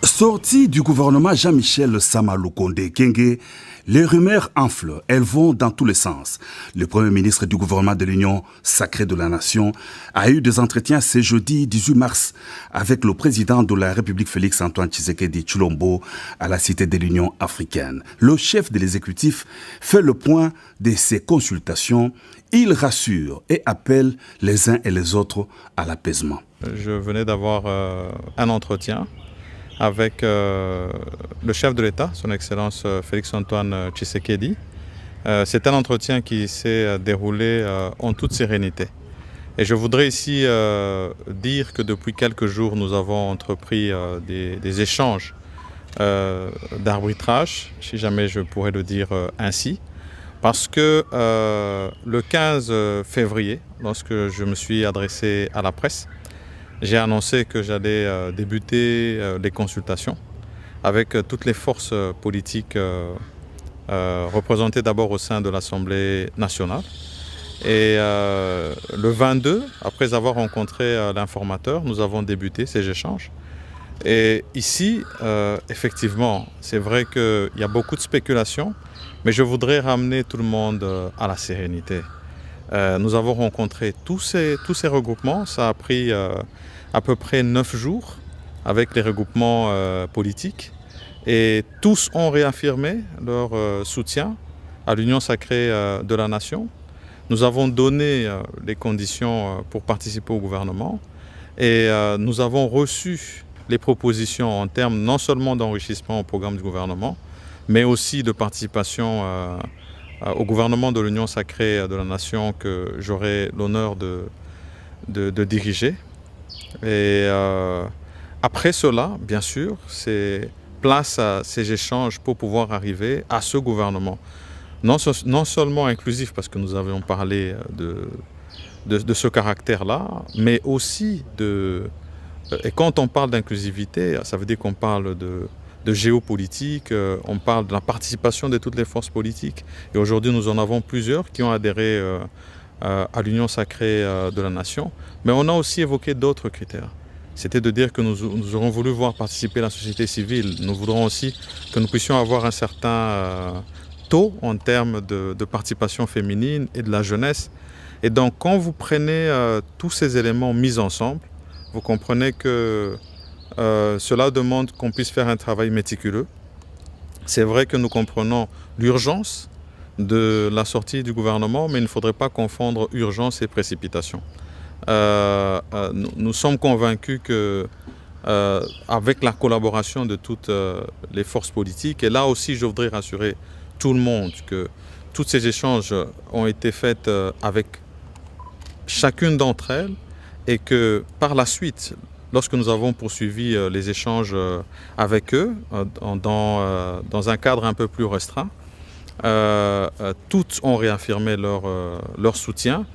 Sortie du gouvernement Jean-Michel Sama Lukonde Kyenge, les rumeurs enflent, elles vont dans tous les sens. Le Premier ministre du gouvernement de l'Union sacrée de la Nation a eu des entretiens ce jeudi 18 mars avec le président de la République Félix-Antoine Tshisekedi Tshilombo à la Cité de l'Union africaine. Le chef de l'exécutif fait le point de ces consultations. Il rassure et appelle les uns et les autres à l'apaisement. Je venais d'avoir un entretien avec le chef de l'État, son Excellence Félix-Antoine Tshisekedi. C'est un entretien qui s'est déroulé en toute sérénité. Et je voudrais ici dire que depuis quelques jours, nous avons entrepris des échanges d'arbitrage, si jamais je pourrais le dire ainsi, parce que le 15 février, lorsque je me suis adressé à la presse, j'ai annoncé que j'allais débuter les consultations avec toutes les forces politiques représentées d'abord au sein de l'Assemblée nationale. Et le 22, après avoir rencontré l'informateur, nous avons débuté ces échanges. Et ici, effectivement, c'est vrai qu'il y a beaucoup de spéculations, mais je voudrais ramener tout le monde à la sérénité. Nous avons rencontré tous ces regroupements. Ça a pris à peu près 9 jours avec les regroupements politiques. Et tous ont réaffirmé leur soutien à l'Union sacrée de la Nation. Nous avons donné les conditions pour participer au gouvernement. Et nous avons reçu les propositions en termes non seulement d'enrichissement au programme du gouvernement, mais aussi de participation au gouvernement de l'Union sacrée de la Nation que j'aurai l'honneur de diriger. Et après cela, bien sûr, c'est place à ces échanges pour pouvoir arriver à ce gouvernement. Non seulement inclusif, parce que nous avions parlé de ce caractère-là, mais aussi et quand on parle d'inclusivité, ça veut dire qu'on parle de géopolitique, on parle de la participation de toutes les forces politiques. Et aujourd'hui, nous en avons plusieurs qui ont adhéré à l'Union sacrée de la Nation. Mais on a aussi évoqué d'autres critères. C'était de dire que nous aurons voulu voir participer la société civile. Nous voudrons aussi que nous puissions avoir un certain taux en termes de participation féminine et de la jeunesse. Et donc, quand vous prenez tous ces éléments mis ensemble, vous comprenez que cela demande qu'on puisse faire un travail méticuleux. C'est vrai que nous comprenons l'urgence de la sortie du gouvernement, mais il ne faudrait pas confondre urgence et précipitation. Nous sommes convaincus que avec la collaboration de toutes les forces politiques, et là aussi je voudrais rassurer tout le monde que tous ces échanges ont été faits avec chacune d'entre elles, et que par la suite, lorsque nous avons poursuivi les échanges avec eux dans un cadre un peu plus restreint, toutes ont réaffirmé leur soutien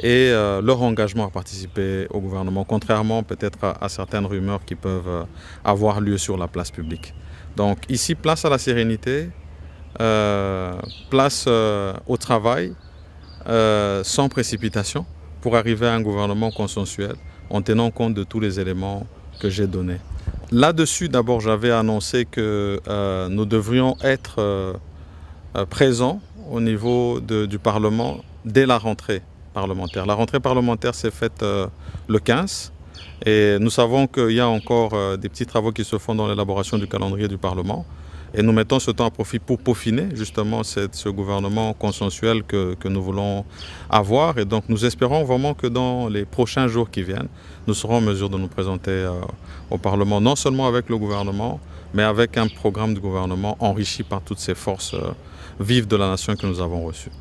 et leur engagement à participer au gouvernement, contrairement peut-être à certaines rumeurs qui peuvent avoir lieu sur la place publique. Donc ici, place à la sérénité, place au travail, sans précipitation, pour arriver à un gouvernement consensuel en tenant compte de tous les éléments que j'ai donnés. Là-dessus, d'abord, j'avais annoncé que nous devrions être présents au niveau du Parlement dès la rentrée parlementaire. La rentrée parlementaire s'est faite le 15 et nous savons qu'il y a encore des petits travaux qui se font dans l'élaboration du calendrier du Parlement. Et nous mettons ce temps à profit pour peaufiner justement ce gouvernement consensuel que nous voulons avoir. Et donc nous espérons vraiment que dans les prochains jours qui viennent, nous serons en mesure de nous présenter au Parlement, non seulement avec le gouvernement, mais avec un programme de gouvernement enrichi par toutes ces forces vives de la nation que nous avons reçues.